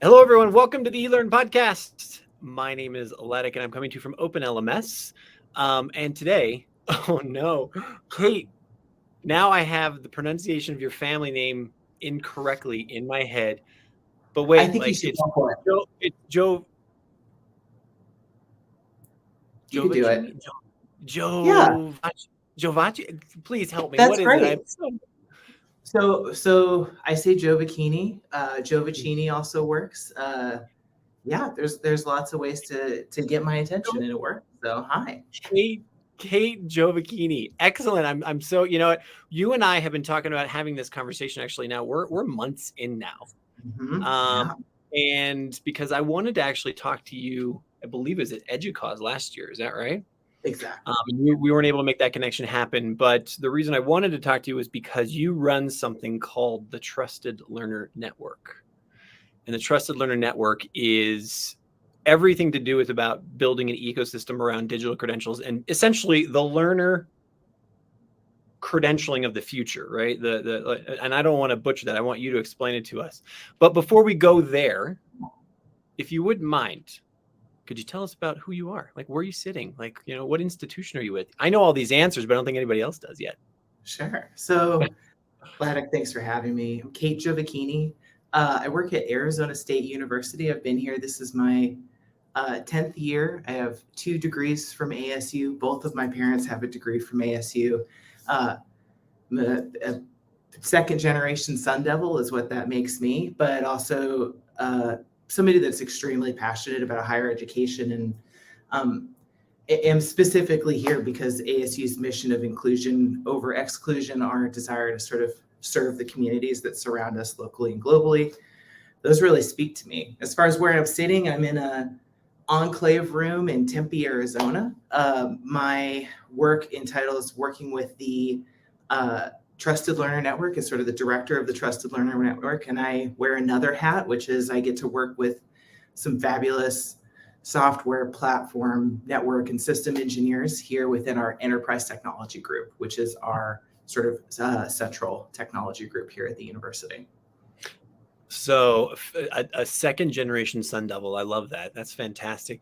Hello, everyone. Welcome to the eLearn podcast. My name is Letic, and I'm coming to you from OpenLMS. And today, oh no, Kate, now I have the pronunciation of your family name incorrectly in my head. But I wait, think you like should go for it. It's Joe You could do it. Giovacchini? Yeah, Giovacchini? Please help me. that's What is it? great. So I say Giovacchini. Giovacchini also works. Yeah, there's lots of ways to get my attention, and it works. So hi. Kate Kate Giovacchini. Excellent. I'm so, you know what? You and I have been talking about having this conversation actually now. We're months in now. Yeah, And because I wanted to actually talk to you, I believe it was at EDUCAUSE last year. Is that right? exactly. And we weren't able to make that connection happen. But the reason I wanted to talk to you is because you run something called the Trusted Learner Network. And the Trusted Learner Network is everything to do with about building an ecosystem around digital credentials and essentially the learner credentialing of the future, right? And I don't want to butcher that. I want you to explain it to us. But before we go there, if you wouldn't mind, could you tell us about who you are? Like, where are you sitting? Like, what institution are you with? I know all these answers, but I don't think anybody else does yet. Sure. So Vladik, thanks for having me. I'm Kate Giovacchini. I work at Arizona State University. I've been here. This is my 10th year. I have 2 degrees from ASU. Both of my parents have a degree from ASU. I'm a second generation Sun Devil is what that makes me, but also somebody that's extremely passionate about higher education, and am specifically here because ASU's mission of inclusion over exclusion, our desire to sort of serve the communities that surround us locally and globally, those really speak to me. As far as where I'm sitting, I'm in a enclave room in Tempe, Arizona. My work entitles working with the Trusted Learner Network as sort of the director of the Trusted Learner Network. And I wear another hat, which is I get to work with some fabulous software platform network and system engineers here within our enterprise technology group, which is our sort of central technology group here at the university. So a second generation Sun Devil. I love that. That's fantastic.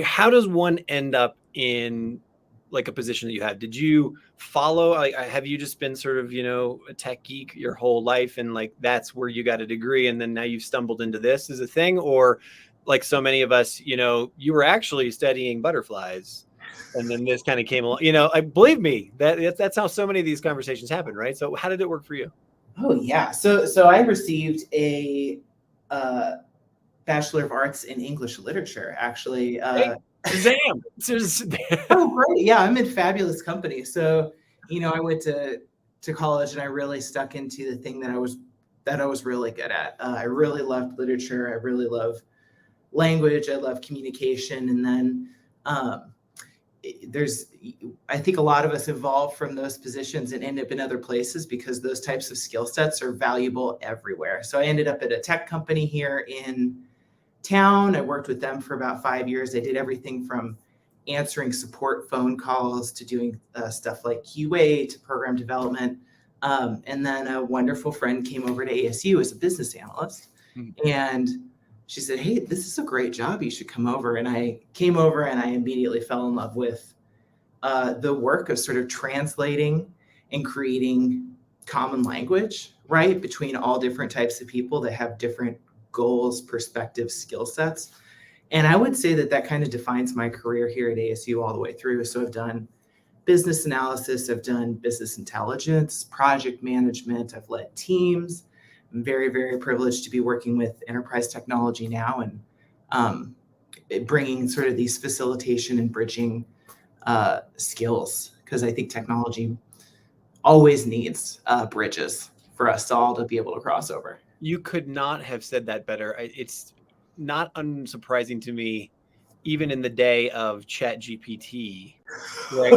How does one end up in like a position that you have? Did you follow, like, have you just been sort of, a tech geek your whole life and like that's where you got a degree and then now you've stumbled into this as a thing? Or like so many of us, you were actually studying butterflies and then this kind of came along, I believe me, that's how so many of these conversations happen, right? So how did it work for you? Oh yeah. So I received a Bachelor of Arts in English Literature, actually. Hey, Shazam! Oh, great. Yeah, I'm in fabulous company. So, I went to college and I really stuck into the thing that I was really good at. I really loved literature. I really love language. I love communication. And then there's, I think a lot of us evolve from those positions and end up in other places because those types of skill sets are valuable everywhere. So I ended up at a tech company here in town. I worked with them for about 5 years. I did everything from answering support phone calls to doing stuff like QA to program development. And then a wonderful friend came over to ASU as a business analyst. And she said, "Hey, this is a great job. You should come over." And I came over and I immediately fell in love with the work of sort of translating and creating common language, right, between all different types of people that have different goals, perspectives, skill sets. And I would say that kind of defines my career here at ASU all the way through. So I've done business analysis, I've done business intelligence, project management, I've led teams. I'm very, very privileged to be working with enterprise technology now and bringing sort of these facilitation and bridging skills, because I think technology always needs bridges for us all to be able to cross over. You could not have said that better. It's not unsurprising to me, even in the day of Chat GPT, right?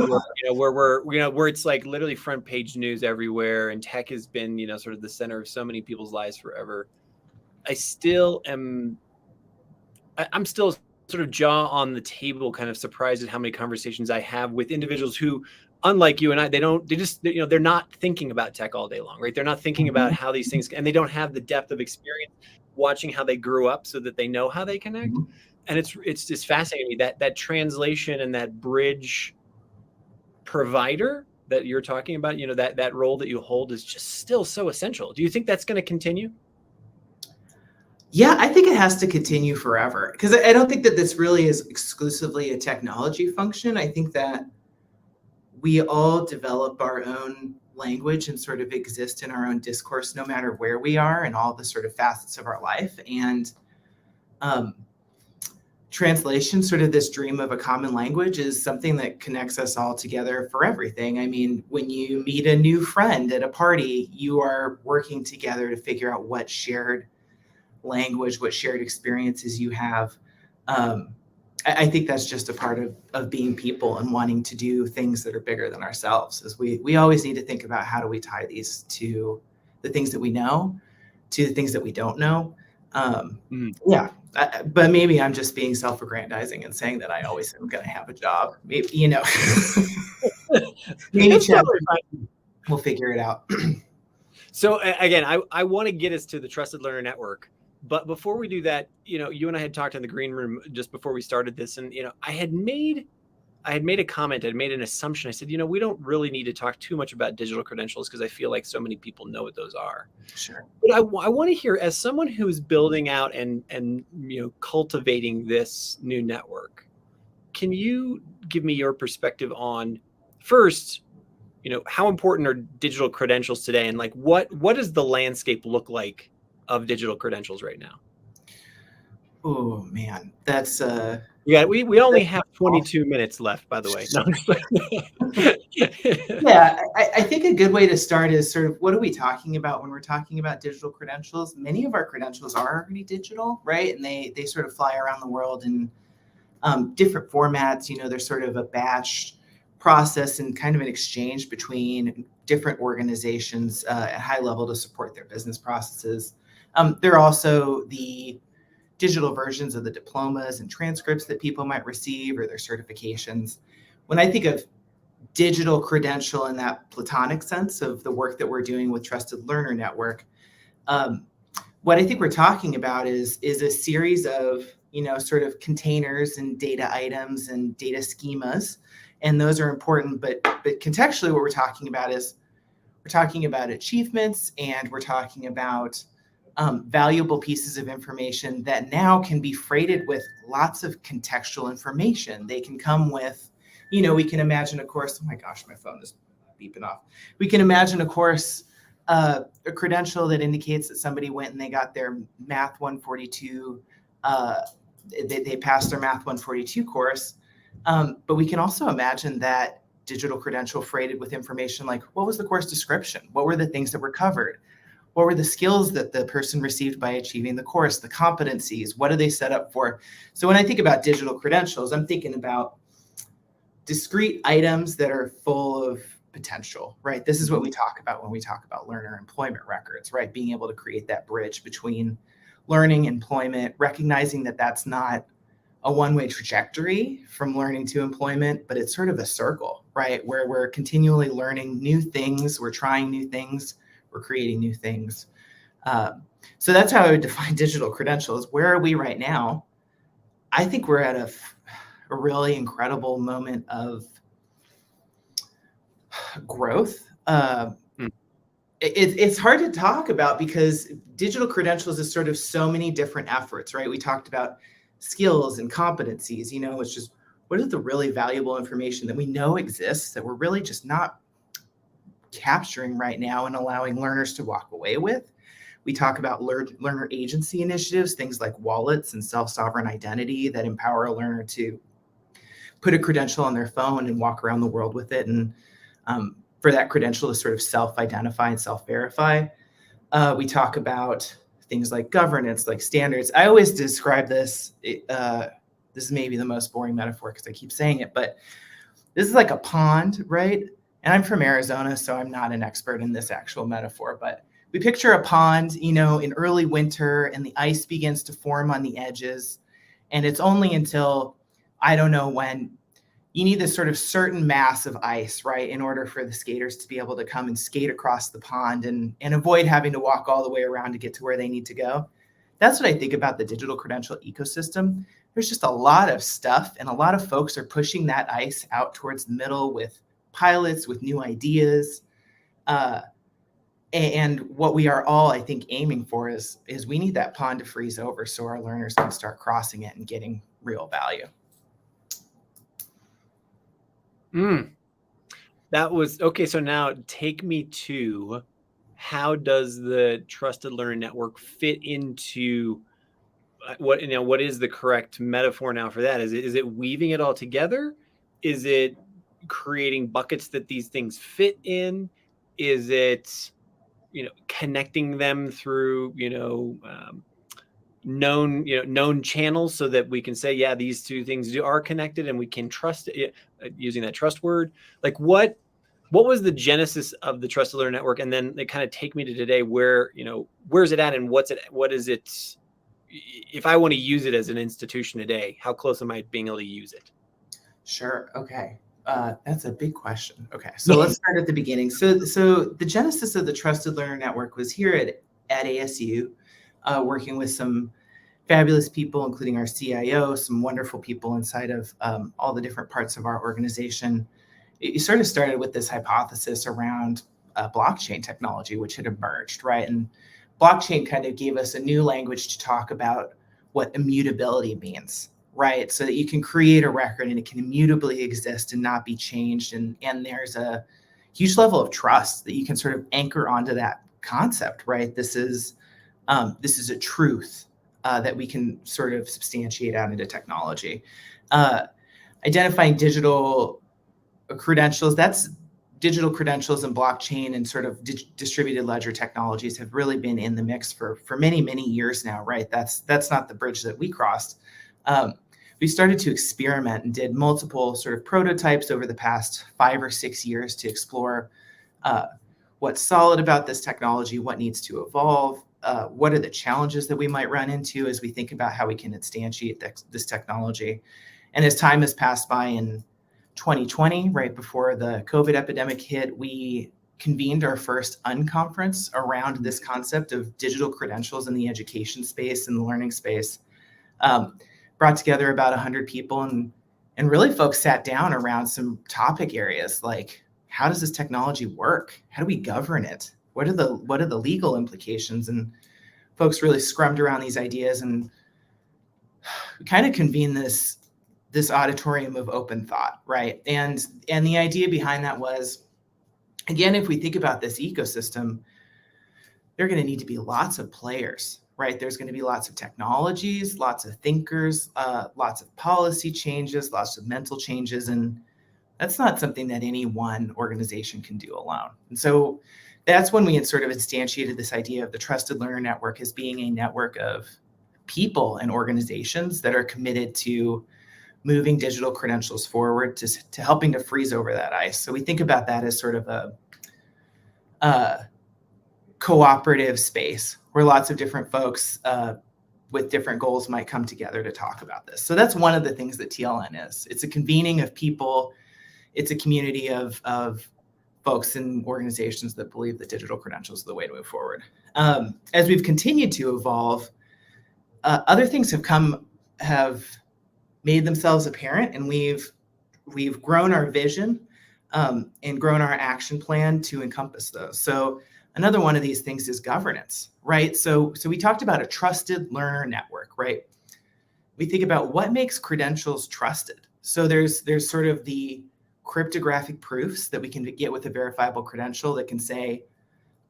Where it's like literally front page news everywhere, and tech has been, sort of the center of so many people's lives forever. I'm still sort of jaw on the table, kind of surprised at how many conversations I have with individuals who, unlike you and I, they're not thinking about tech all day long, right? They're not thinking about Mhm. how these things, and they don't have the depth of experience watching how they grew up so that they know how they connect. Mhm. And it's just fascinating to me that that translation and that bridge provider that you're talking about, that role that you hold is just still so essential. Do you think that's going to continue? Yeah, I think it has to continue forever because I don't think that this really is exclusively a technology function. I think that we all develop our own language and sort of exist in our own discourse no matter where we are and all the sort of facets of our life. And um, translation, sort of this dream of a common language, is something that connects us all together for everything. I mean, when you meet a new friend at a party, you are working together to figure out what shared language, what shared experiences you have. Um, I think that's just a part of being people and wanting to do things that are bigger than ourselves. Is we always need to think about how do we tie these to the things that we know, to the things that we don't know. Mm. Yeah, but maybe I'm just being self-aggrandizing and saying that I always am going to have a job. Maybe maybe It's Chad totally fine. will figure it out. So again, I want to get us to the Trusted Learner Network, but before we do that, you and I had talked in the green room just before we started this, and I had made a comment, I had made an assumption. I said, we don't really need to talk too much about digital credentials because I feel like so many people know what those are. Sure. But I want to hear, as someone who is building out and cultivating this new network, can you give me your perspective on, first, how important are digital credentials today, and like what does the landscape look like of digital credentials right now? Oh man, that's Yeah, we only that's have awful. 22 minutes left, by the way. No, I'm just like- Yeah, I think a good way to start is sort of what are we talking about when we're talking about digital credentials? Many of our credentials are already digital, right? And they sort of fly around the world in different formats. There's sort of a batch process and kind of an exchange between different organizations at high level to support their business processes. There are also the digital versions of the diplomas and transcripts that people might receive or their certifications. When I think of digital credential in that platonic sense of the work that we're doing with Trusted Learner Network, um, what I think we're talking about is a series of sort of containers and data items and data schemas, and those are important. But contextually, what we're talking about is we're talking about achievements and we're talking about valuable pieces of information that now can be freighted with lots of contextual information. They can come with, we can imagine a course. Oh my gosh, my phone is beeping off. We can imagine a course, a credential that indicates that somebody went and they got their Math 142, they passed their Math 142 course. But we can also imagine that digital credential freighted with information like what was the course description? What were the things that were covered? What were the skills that the person received by achieving the course, the competencies? What are they set up for? So when I think about digital credentials, I'm thinking about discrete items that are full of potential, right? This is what we talk about when we talk about learner employment records, right? Being able to create that bridge between learning, employment, recognizing that that's not a one-way trajectory from learning to employment, but it's sort of a circle, right? Where we're continually learning new things, we're trying new things, we're creating new things. So that's how I would define digital credentials. Where are we right now? I think we're at a really incredible moment of growth. Hmm. It's hard to talk about because digital credentials is sort of so many different efforts, right? We talked about skills and competencies, it's just what is the really valuable information that we know exists that we're really just not capturing right now and allowing learners to walk away with. We talk about learner agency initiatives, things like wallets and self-sovereign identity that empower a learner to put a credential on their phone and walk around the world with it. And for that credential to sort of self-identify and self-verify. We talk about things like governance, like standards. I always describe this, this is maybe the most boring metaphor because I keep saying it, but this is like a pond, right? And I'm from Arizona, so I'm not an expert in this actual metaphor, but we picture a pond, in early winter and the ice begins to form on the edges. And it's only until, I don't know when, you need this sort of certain mass of ice, right, in order for the skaters to be able to come and skate across the pond and avoid having to walk all the way around to get to where they need to go. That's what I think about the digital credential ecosystem. There's just a lot of stuff, and a lot of folks are pushing that ice out towards the middle with pilots, with new ideas. And what we are all, I think, aiming for is we need that pond to freeze over so our learners can start crossing it and getting real value. That was okay. So now take me to, how does the Trusted Learner Network fit into what is the correct metaphor now for that? Is it weaving it all together? Is it creating buckets that these things fit in? Is it connecting them through known channels so that we can say, yeah, these two things are connected and we can trust it, using that trust word? Like what was the genesis of the Trusted Learner Network? And then they kind of take me to today, where where's it at, and what is it? If I want to use it as an institution today, how close am I being able to use it? Sure. Okay. That's a big question. Okay. So let's start at the beginning. So the genesis of the Trusted Learner Network was here at ASU, working with some fabulous people, including our CIO, some wonderful people inside of all the different parts of our organization. It sort of started with this hypothesis around blockchain technology, which had emerged, right? And blockchain kind of gave us a new language to talk about what immutability means, right? So that you can create a record and it can immutably exist and not be changed. And there's a huge level of trust that you can sort of anchor onto that concept, right? This is a truth that we can sort of substantiate out into technology. Identifying digital credentials, that's digital credentials and blockchain and sort of distributed ledger technologies have really been in the mix for many, many years now, right? That's not the bridge that we crossed. We started to experiment and did multiple sort of prototypes over the past 5 or 6 years to explore what's solid about this technology, what needs to evolve, what are the challenges that we might run into as we think about how we can instantiate this technology. And as time has passed by in 2020, right before the COVID epidemic hit, we convened our first unconference around this concept of digital credentials in the education space and the learning space. Brought together about 100 people, and really folks sat down around some topic areas like, how does this technology work? How do we govern it? What are the legal implications? And folks really scrummed around these ideas, and we kind of convened this auditorium of open thought, right? And the idea behind that was, again, if we think about this ecosystem, there are going to need to be lots of players, right? There's going to be lots of technologies, lots of thinkers, lots of policy changes, lots of mental changes, and that's not something that any one organization can do alone. And so that's when we had sort of instantiated this idea of the Trusted Learner Network as being a network of people and organizations that are committed to moving digital credentials forward, to helping to freeze over that ice. So we think about that as sort of a cooperative space where lots of different folks with different goals might come together to talk about this. So that's one of the things that TLN is. It's a convening of people. It's a community of folks and organizations that believe that digital credentials are the way to move forward. As we've continued to evolve, other things have made themselves apparent, and we've grown our vision and grown our action plan to encompass those. So another one of these things is governance, right? So we talked about a trusted learner network, right? We think about what makes credentials trusted. So there's sort of the cryptographic proofs that we can get with a verifiable credential that can say,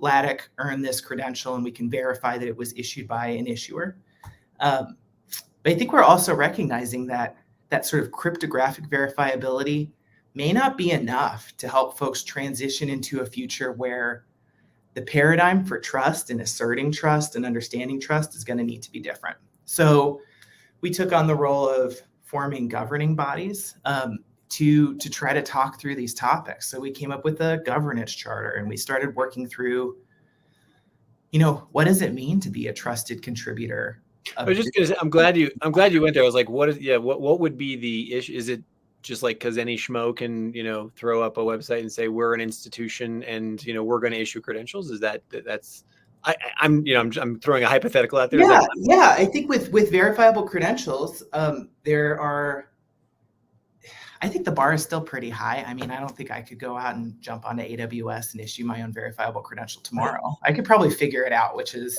LATIC earned this credential, and we can verify that it was issued by an issuer. But I think we're also recognizing that sort of cryptographic verifiability may not be enough to help folks transition into a future where the paradigm for trust and asserting trust and understanding trust is going to need to be different. So we took on the role of forming governing bodies to try to talk through these topics. So we came up with a governance charter, and we started working through, what does it mean to be a trusted contributor? a I was just gonna say, I'm glad you went there. I was like, what would be the issue? Is it just like because any schmo can, throw up a website and say we're an institution and we're going to issue credentials? Is that's I'm throwing a hypothetical out there. Is that Yeah, yeah. I think with verifiable credentials, I think the bar is still pretty high. I mean, I don't think I could go out and jump onto AWS and issue my own verifiable credential tomorrow. I could probably figure it out, which is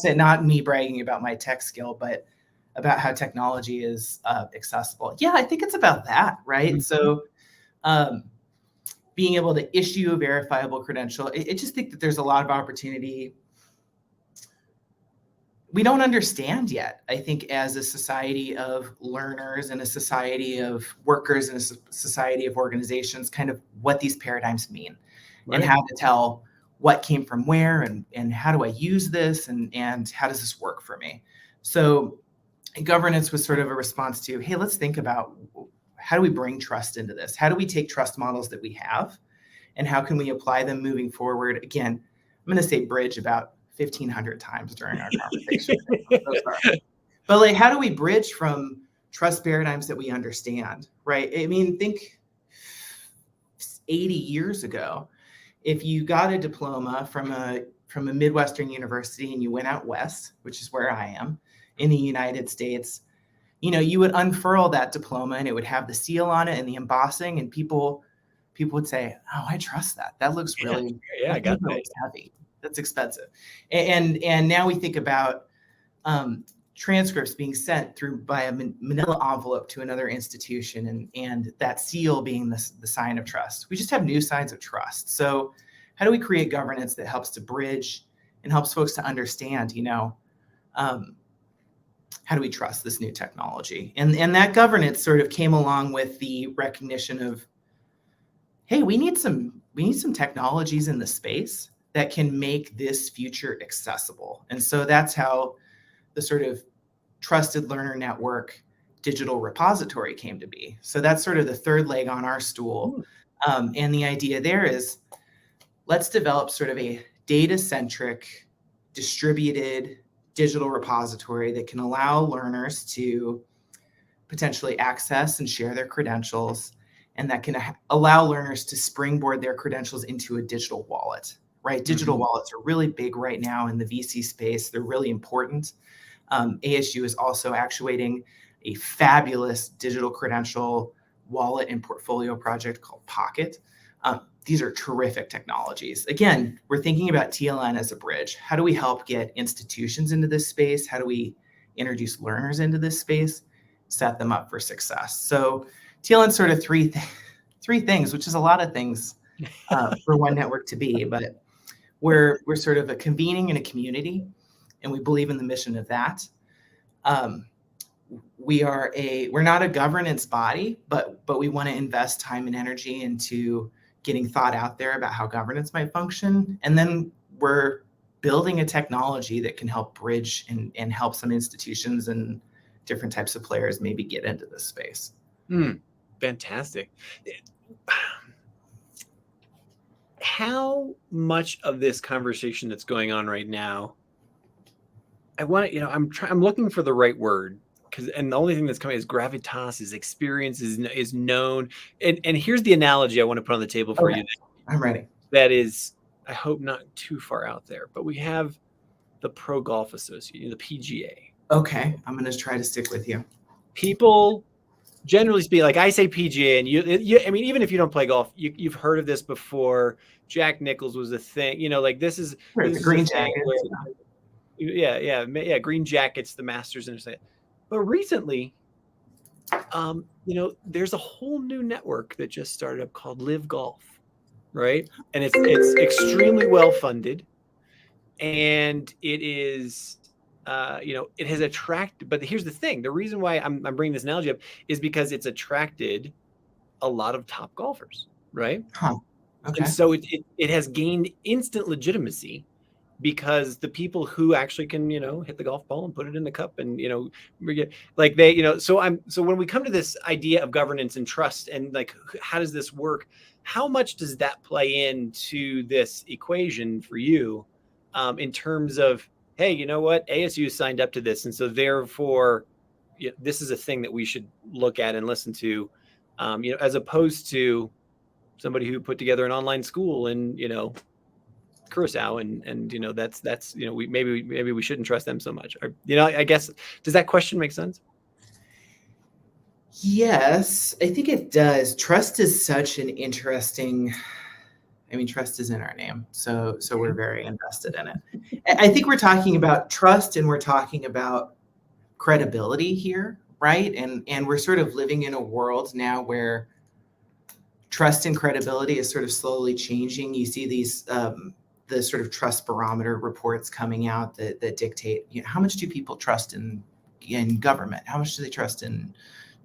not me bragging about my tech skill, but about how technology is accessible. Yeah, I think it's about that, right? Mhm. So being able to issue a verifiable credential, I just think that there's a lot of opportunity we don't understand yet, I think, as a society of learners and a society of workers and a society of organizations, kind of what these paradigms mean and Right. how to tell what came from where and how do I use this and how does this work for me? So governance was sort of a response to, hey, let's think about how do we bring trust into this? How do we take trust models that we have and how can we apply them moving forward? Again, I'm going to say bridge about 1,500 times during our conversation. But like, how do we bridge from trust paradigms that we understand, right? I mean, think 80 years ago, if you got a diploma from a Midwestern university and you went out west, which is where I am in the United States, you would unfurl that diploma and it would have the seal on it and the embossing, and people would say, "Oh, I trust that. That looks really, I got that. looks heavy. That's expensive." And now we think about transcripts being sent through by a manila envelope to another institution, and that seal being the sign of trust. We just have new signs of trust. So how do we create governance that helps to bridge and helps folks to understand, how do we trust this new technology? And that governance sort of came along with the recognition of, hey, we need some technologies in the space that can make this future accessible. And so that's how the sort of trusted learner network digital repository came to be. So that's sort of the third leg on our stool. And the idea there is, let's develop sort of a data-centric, distributed digital repository that can allow learners to potentially access and share their credentials, and that can allow learners to springboard their credentials into a digital wallet, right? Digital wallets are really big right now in the VC space. They're really important. ASU is also actuating a fabulous digital credential wallet and portfolio project called Pocket. These are terrific technologies. Again, we're thinking about TLN as a bridge. How do we help get institutions into this space? How do we introduce learners into this space, set them up for success? So TLN's sort of three things, which is a lot of things for one network to be, but we're sort of a convening in a community, and we believe in the mission of that. We're not a governance body, but we want to invest time and energy into getting thought out there about how governance might function. And then we're building a technology that can help bridge and help some institutions and different types of players maybe get into this space. Fantastic. How much of this conversation that's going on right now, I want to, I'm looking for the right word, and the only thing that's coming is gravitas, is experience, is known. And here's the analogy I want to put on the table for you. I'm ready. That is, I hope not too far out there, but we have the Pro Golf Association, the PGA. Okay, I'm going to try to stick with you. People, generally speaking, like I say PGA, and I mean, even if you don't play golf, you've heard of this before. Jack Nicklaus was a thing, like this is the green jacket. Yeah, green jackets, the Masters, and everything. But recently, there's a whole new network that just started up called Live Golf, right? And it's extremely well funded, and it is, it has attracted. But here's the thing: the reason why I'm bringing this analogy up is because it's attracted a lot of top golfers, right? Huh. Okay. And so it has gained instant legitimacy, because the people who actually can, hit the golf ball and put it in the cup and, like they, so when we come to this idea of governance and trust and like, how does this work? How much does that play into this equation for you, in terms of, hey, you know what? ASU signed up to this. And so therefore, this is a thing that we should look at and listen to, as opposed to somebody who put together an online school in, Curacao, and that's we maybe we shouldn't trust them so much. Or, I guess, does that question make sense? Yes, I think it does. Trust is such an interesting. I mean, trust is in our name, so we're very invested in it. I think we're talking about trust, and we're talking about credibility here, right? And we're sort of living in a world now where trust and credibility is sort of slowly changing. You see these the sort of trust barometer reports coming out that dictate, how much do people trust in government? How much do they trust in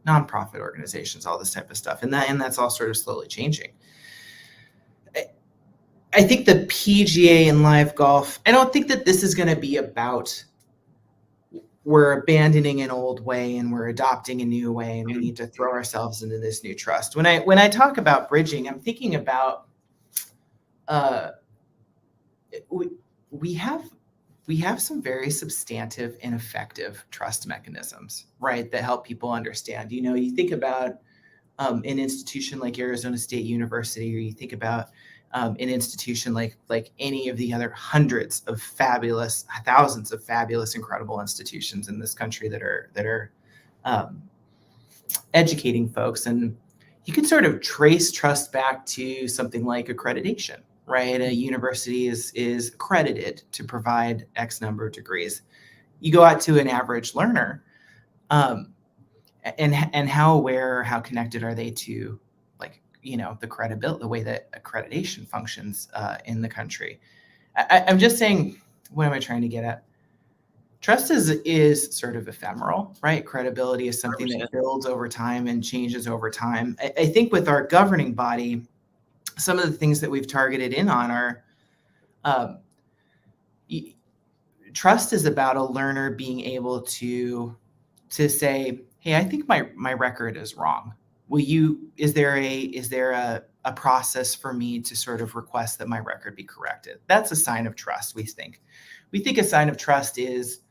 nonprofit organizations? All this type of stuff, and that's all sort of slowly changing. I think the PGA and live golf, I don't think that this is going to be about we're abandoning an old way and we're adopting a new way, and we need to throw ourselves into this new trust. When I talk about bridging, I'm thinking about we have some very substantive and effective trust mechanisms, right, that help people understand. You think about an institution like Arizona State University, or you think about an institution like any of the other hundreds of fabulous, thousands of fabulous, incredible institutions in this country that are educating folks. And you can sort of trace trust back to something like accreditation, right? A university is accredited to provide X number of degrees. You go out to an average learner, and how aware, how connected are they to the credibility, the way that accreditation functions in the country. I'm just saying, what am I trying to get at? Trust is sort of ephemeral, right? Credibility is something 100%. that builds over time and changes over time. I think with our governing body, some of the things that we've targeted in on are trust is about a learner being able to say, hey, I think my record is wrong. Is there a process for me to sort of request that my record be corrected? That's a sign of trust. We think a sign of trust is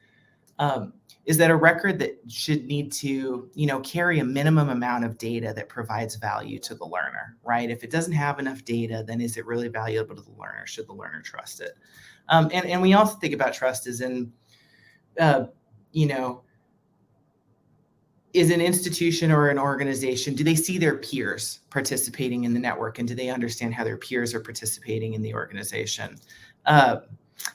that a record that should need to carry a minimum amount of data that provides value to the learner, right? If it doesn't have enough data, then is it really valuable to the learner? Should the learner trust it? And we also think about trust as in is an institution or an organization, do they see their peers participating in the network, and do they understand how their peers are participating in the organization?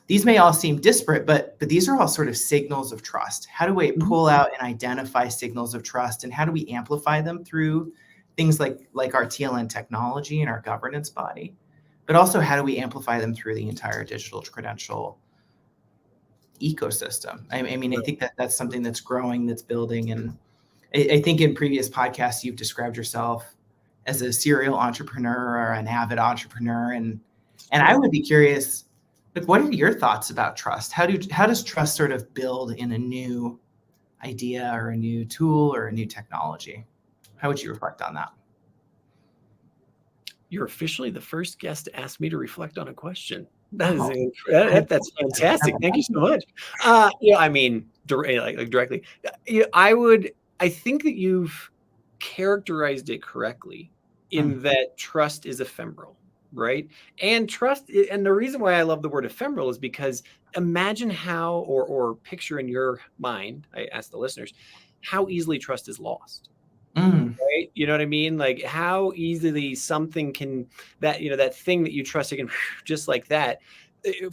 These may all seem disparate, but these are all sort of signals of trust. How do we pull out and identify signals of trust, and how do we amplify them through things like our TLN technology and our governance body? But also, how do we amplify them through the entire digital credential ecosystem? I mean, I think that's something that's growing, that's building. And I think in previous podcasts, you've described yourself as a serial entrepreneur or an avid entrepreneur. And I would be curious, what are your thoughts about trust? How does trust sort of build in a new idea or a new tool or a new technology? How would you reflect on that? You're officially the first guest to ask me to reflect on a question. That's fantastic. Thank you so much. I mean, directly. I think that you've characterized it correctly in that trust is ephemeral, right? And the reason why I love the word ephemeral is because imagine how, or picture in your mind, I ask the listeners, how easily trust is lost. Right? You know what I mean? Like how easily something can, that thing that you trust again, just like that.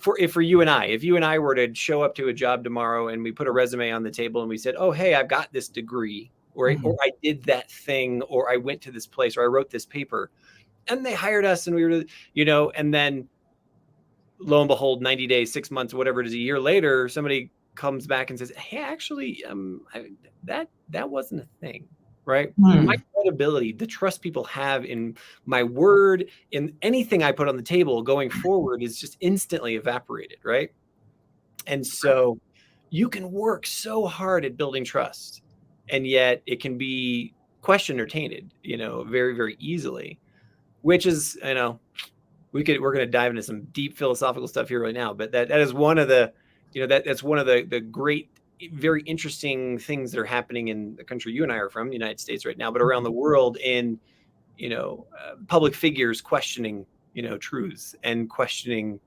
For you and I, if you and I were to show up to a job tomorrow and we put a resume on the table and we said, oh, hey, I've got this degree, or I did that thing, or I went to this place, or I wrote this paper, and they hired us, and we were, and then lo and behold, 90 days, 6 months, whatever it is, a year later, somebody comes back and says, hey, actually, that wasn't a thing. Right? My credibility, the trust people have in my word, in anything I put on the table going forward, is just instantly evaporated, right? And so you can work so hard at building trust, and yet it can be questioned or tainted, very, very easily, which is, we're going to dive into some deep philosophical stuff here right now, but that is one of the that's one of the great, very interesting things that are happening in the country you and I are from, the United States right now, but around the world in, public figures questioning, truths and questioning,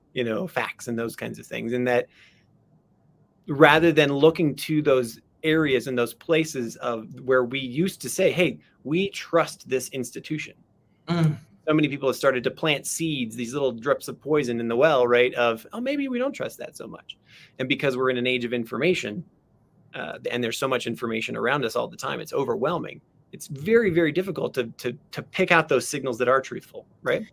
facts and those kinds of things. And that rather than looking to those areas and those places of where we used to say, hey, we trust this institution. Mm. So many people have started to plant seeds, these little drips of poison in the well, right? Of, oh, maybe we don't trust that so much. And because we're in an age of information, and there's so much information around us all the time, it's overwhelming. It's very, very difficult to pick out those signals that are truthful, right?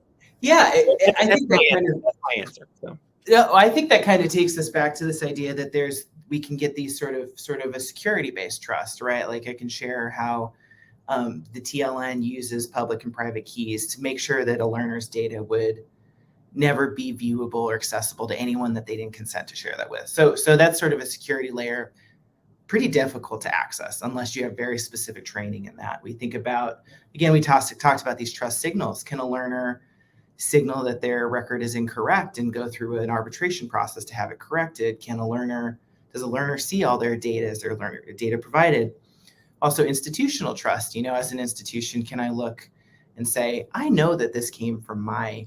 Yeah, I That's think that's my answer. So. Yeah, I think that kind of takes us back to this idea that we can get these sort of a security-based trust, right? Like I can share how the TLN uses public and private keys to make sure that a learner's data would never be viewable or accessible to anyone that they didn't consent to share that with. So that's sort of a security layer, pretty difficult to access unless you have very specific training in that. We think about, again, we talked about these trust signals. Can a learner signal that their record is incorrect and go through an arbitration process to have it corrected? Does a learner see all their data? Is their learner data provided? Also, institutional trust. As an institution, can I look and say, I know that this came from my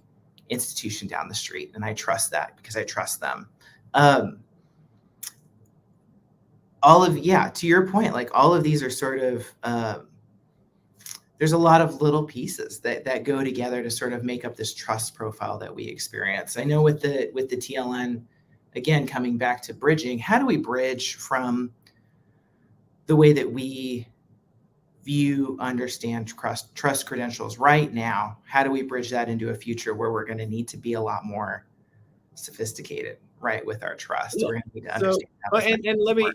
institution down the street, and I trust that because I trust them. To your point, like all of these are sort of, there's a lot of little pieces that go together to sort of make up this trust profile that we experience. I know with the TLN, again, coming back to bridging, how do we bridge from the way that we view, understand, trust credentials right now? How do we bridge that into a future where we're going to need to be a lot more sophisticated, right, with our trust? Yeah. We're going to need to understand how and let me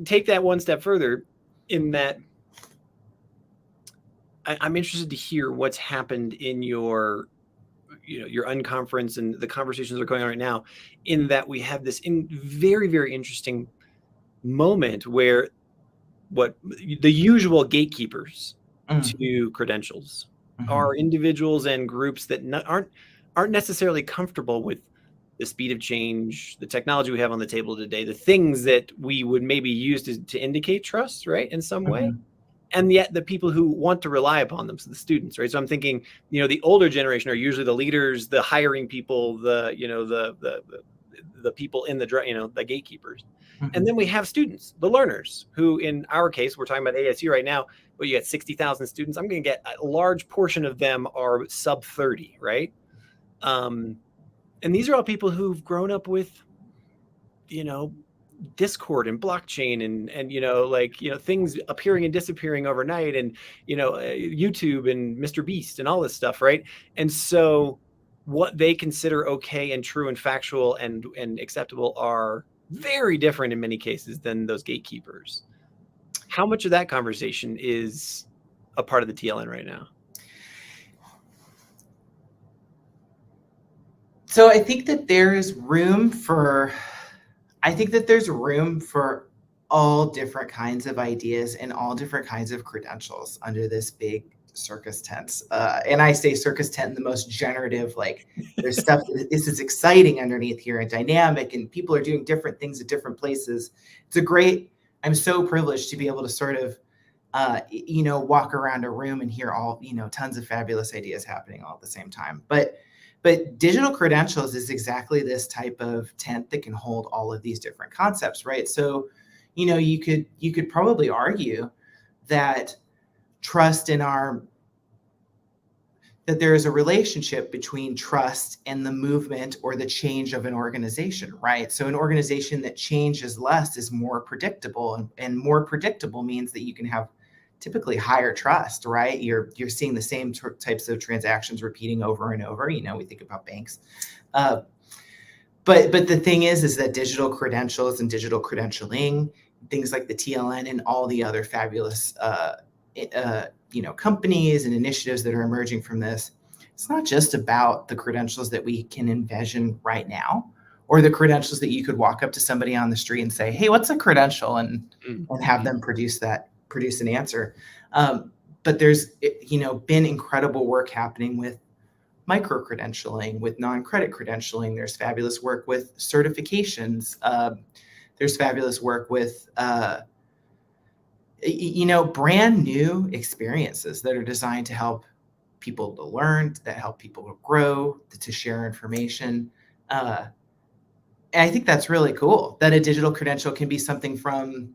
take that one step further in that I'm interested to hear what's happened in your unconference and the conversations that are going on right now, in that we have this very, very interesting moment where what the usual gatekeepers to credentials are individuals and groups that aren't necessarily comfortable with the speed of change, the technology we have on the table today, the things that we would maybe use to indicate trust, right, in some way. And yet the people who want to rely upon them, so the students, right? So I'm thinking, the older generation are usually the leaders, the hiring people, the people in the gatekeepers. And then we have students, the learners, who in our case, we're talking about ASU right now, but you got 60,000 students. I'm going to get a large portion of them are sub 30, right? And these are all people who've grown up with, Discord and blockchain and things appearing and disappearing overnight, and YouTube and Mr. Beast and all this stuff, right? And so what they consider okay and true and factual and acceptable are very different in many cases than those gatekeepers. How much of that conversation is a part of the TLN right now? So I think that there's room for all different kinds of ideas and all different kinds of credentials under this big circus tent. And I say circus tent in the most generative, like there's stuff that is exciting underneath here and dynamic, and people are doing different things at different places. I'm so privileged to be able to sort of, walk around a room and hear all, tons of fabulous ideas happening all at the same time. But digital credentials is exactly this type of tent that can hold all of these different concepts, right? So, you could probably argue that that there is a relationship between trust and the movement or the change of an organization, right? So an organization that changes less is more predictable, and more predictable means that you can have typically higher trust, right? You're seeing the same types of transactions repeating over and over. We think about banks. But the thing is that digital credentials and digital credentialing, things like the TLN and all the other fabulous companies and initiatives that are emerging from this, it's not just about the credentials that we can envision right now, or the credentials that you could walk up to somebody on the street and say, hey, what's a credential? And have them produce an answer. But there's, been incredible work happening with micro-credentialing, with non-credit credentialing. There's fabulous work with certifications. There's fabulous work with, brand new experiences that are designed to help people to learn, that help people to grow, to share information. And I think that's really cool that a digital credential can be something from,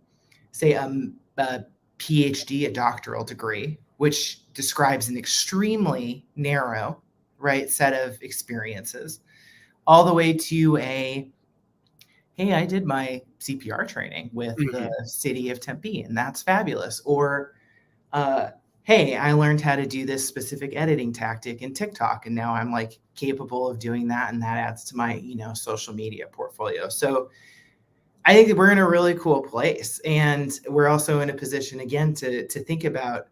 say, a PhD, a doctoral degree, which describes an extremely narrow, right, set of experiences, all the way to a, hey, I did my CPR training with the city of Tempe, and that's fabulous. Or, hey, I learned how to do this specific editing tactic in TikTok, and now I'm like capable of doing that, and that adds to my, social media portfolio. So I think that we're in a really cool place, and we're also in a position again to think about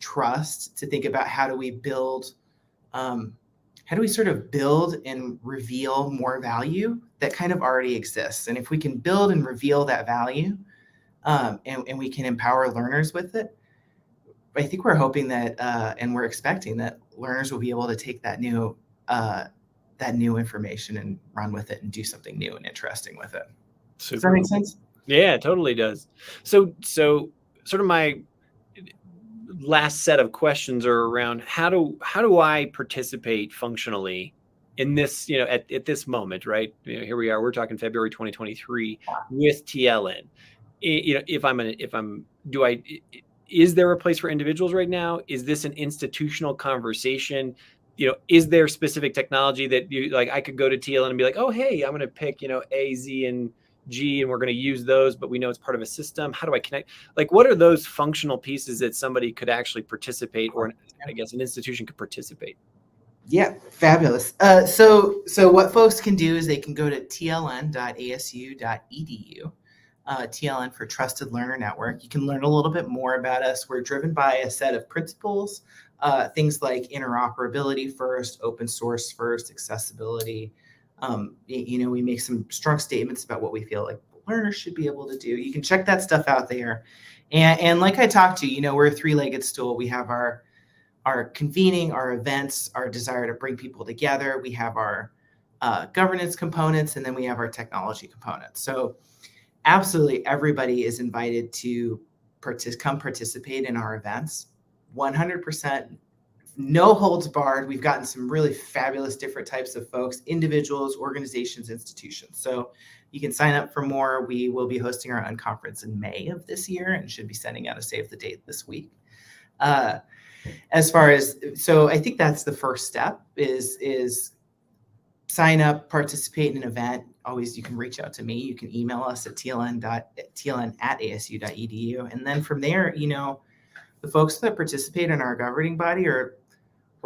trust, to think about how do we build, how do we sort of build and reveal more value that kind of already exists, and if we can build and reveal that value, and we can empower learners with it, I think we're hoping that, and we're expecting that learners will be able to take that new information and run with it and do something new and interesting with it. Super Does that make cool. sense? Yeah, it totally does. So sort of my last set of questions are around how do I participate functionally in this, at this moment, right? Here we are, we're talking February 2023 with TLN. Is there a place for individuals right now? Is this an institutional conversation? Is there specific technology that I could go to TLN and be like, oh, hey, I'm going to pick, A, Z, and G, and we're going to use those, but we know it's part of a system. How do I connect? What are those functional pieces that somebody could actually participate, or I guess an institution could participate? Yeah, fabulous. So what folks can do is they can go to tln.asu.edu, TLN for Trusted Learner Network. You can learn a little bit more about us. We're driven by a set of principles, things like interoperability first, open source first, accessibility. We make some strong statements about what we feel like learners should be able to do. You can check that stuff out there. And like I talked to, we're a three-legged stool. We have our convening, our events, our desire to bring people together. We have our governance components, and then we have our technology components. So absolutely everybody is invited to come participate in our events. 100%, no holds barred. We've gotten some really fabulous different types of folks, individuals, organizations, institutions. So you can sign up for more. We will be hosting our unconference in May of this year and should be sending out a save the date this week. So I think that's the first step is sign up, participate in an event. Always, you can reach out to me. You can email us at tln@asu.edu. And then from there, the folks that participate in our governing body were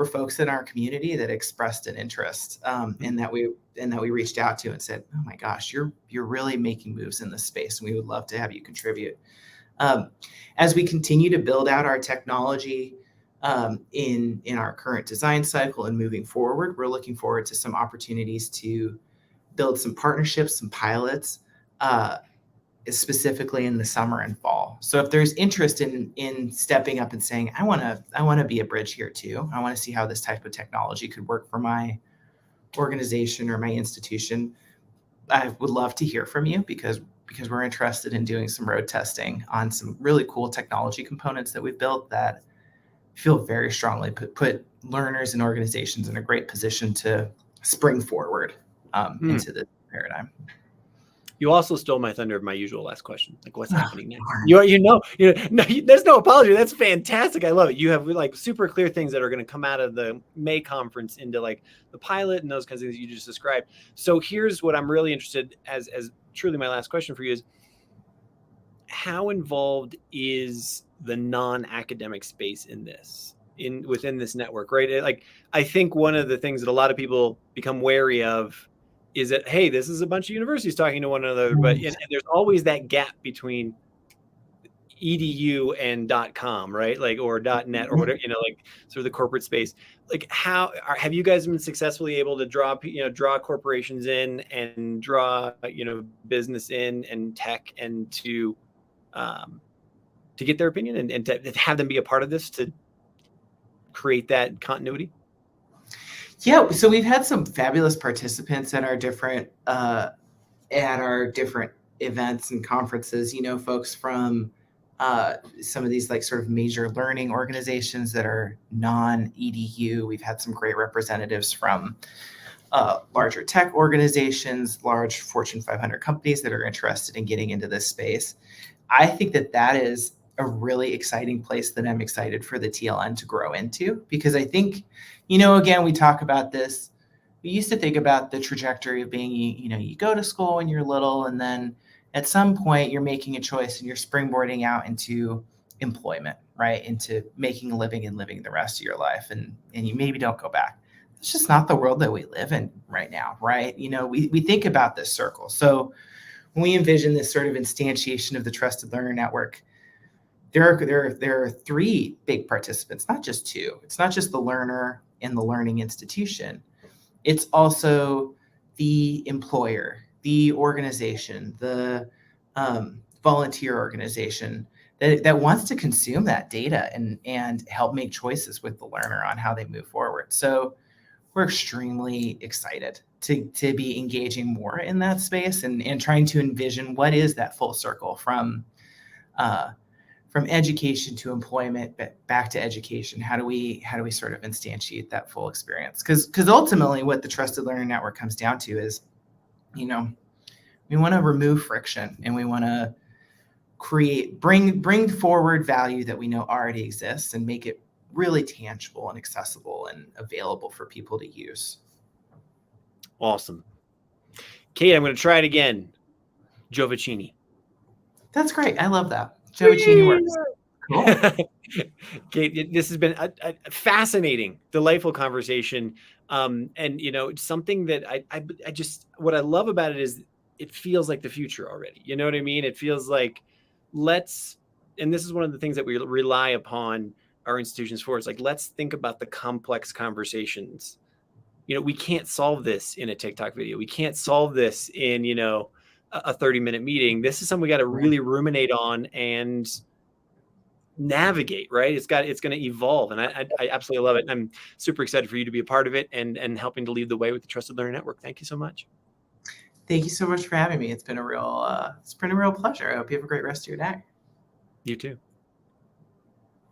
folks in our community that expressed an interest, and that we reached out to and said, oh my gosh, you're really making moves in this space, and we would love to have you contribute. As we continue to build out our technology in our current design cycle and moving forward, we're looking forward to some opportunities to build some partnerships, some pilots, specifically in the summer and fall. So if there's interest in stepping up and saying, I want to be a bridge here too. I want to see how this type of technology could work for my organization or my institution. I would love to hear from you because we're interested in doing some road testing on some really cool technology components that we've built that feel very strongly put learners and organizations in a great position to spring forward into the paradigm. You also stole my thunder of my usual last question. What's happening next? No, there's no apology. That's fantastic. I love it. You have super clear things that are going to come out of the May conference into the pilot and those kinds of things you just described. So here's what I'm really interested as truly my last question for you is, how involved is the non-academic space in this, within this network, right? I think one of the things that a lot of people become wary of is that, hey, this is a bunch of universities talking to one another, but and there's always that gap between edu and .com, right? Or .net or whatever, sort of the corporate space. How have you guys been successfully able to draw corporations in and draw business in and tech and to get their opinion and to have them be a part of this to create that continuity? Yeah, so we've had some fabulous participants at our different events and conferences, folks from some of these like sort of major learning organizations that are non-EDU. We've had some great representatives from larger tech organizations, large Fortune 500 companies that are interested in getting into this space. I think that is a really exciting place that I'm excited for the TLN to grow into, because I think, again, we talk about this. We used to think about the trajectory of being, you go to school when you're little, and then at some point you're making a choice and you're springboarding out into employment, right? Into making a living and living the rest of your life. And you maybe don't go back. It's just not the world that we live in right now, right? We think about this circle. So when we envision this sort of instantiation of the Trusted Learner Network, there are three big participants, not just two. It's not just the learner and the learning institution. It's also the employer, the organization, the volunteer organization that wants to consume that data and help make choices with the learner on how they move forward. So we're extremely excited to be engaging more in that space and trying to envision what is that full circle from education to employment, but back to education. How do we sort of instantiate that full experience? Because ultimately what the Trusted Learner Network comes down to is, we want to remove friction, and we want to bring forward value that we know already exists and make it really tangible and accessible and available for people to use. Awesome. Kate, I'm going to try it again. Giovacchini. That's great. I love that. Giovacchini works. Cool. Kate, this has been a fascinating, delightful conversation. And, it's something that I just, what I love about it is it feels like the future already. You know what I mean? It feels like and this is one of the things that we rely upon our institutions for. It's like, let's think about the complex conversations. We can't solve this in a TikTok video. We can't solve this in, a 30-minute meeting. This is something we got to really ruminate on and navigate, right? It's going to evolve. And I absolutely love it. I'm super excited for you to be a part of it and helping to lead the way with the Trusted Learner Network. Thank you so much. Thank you so much for having me. It's been a real pleasure. I hope you have a great rest of your day. You too.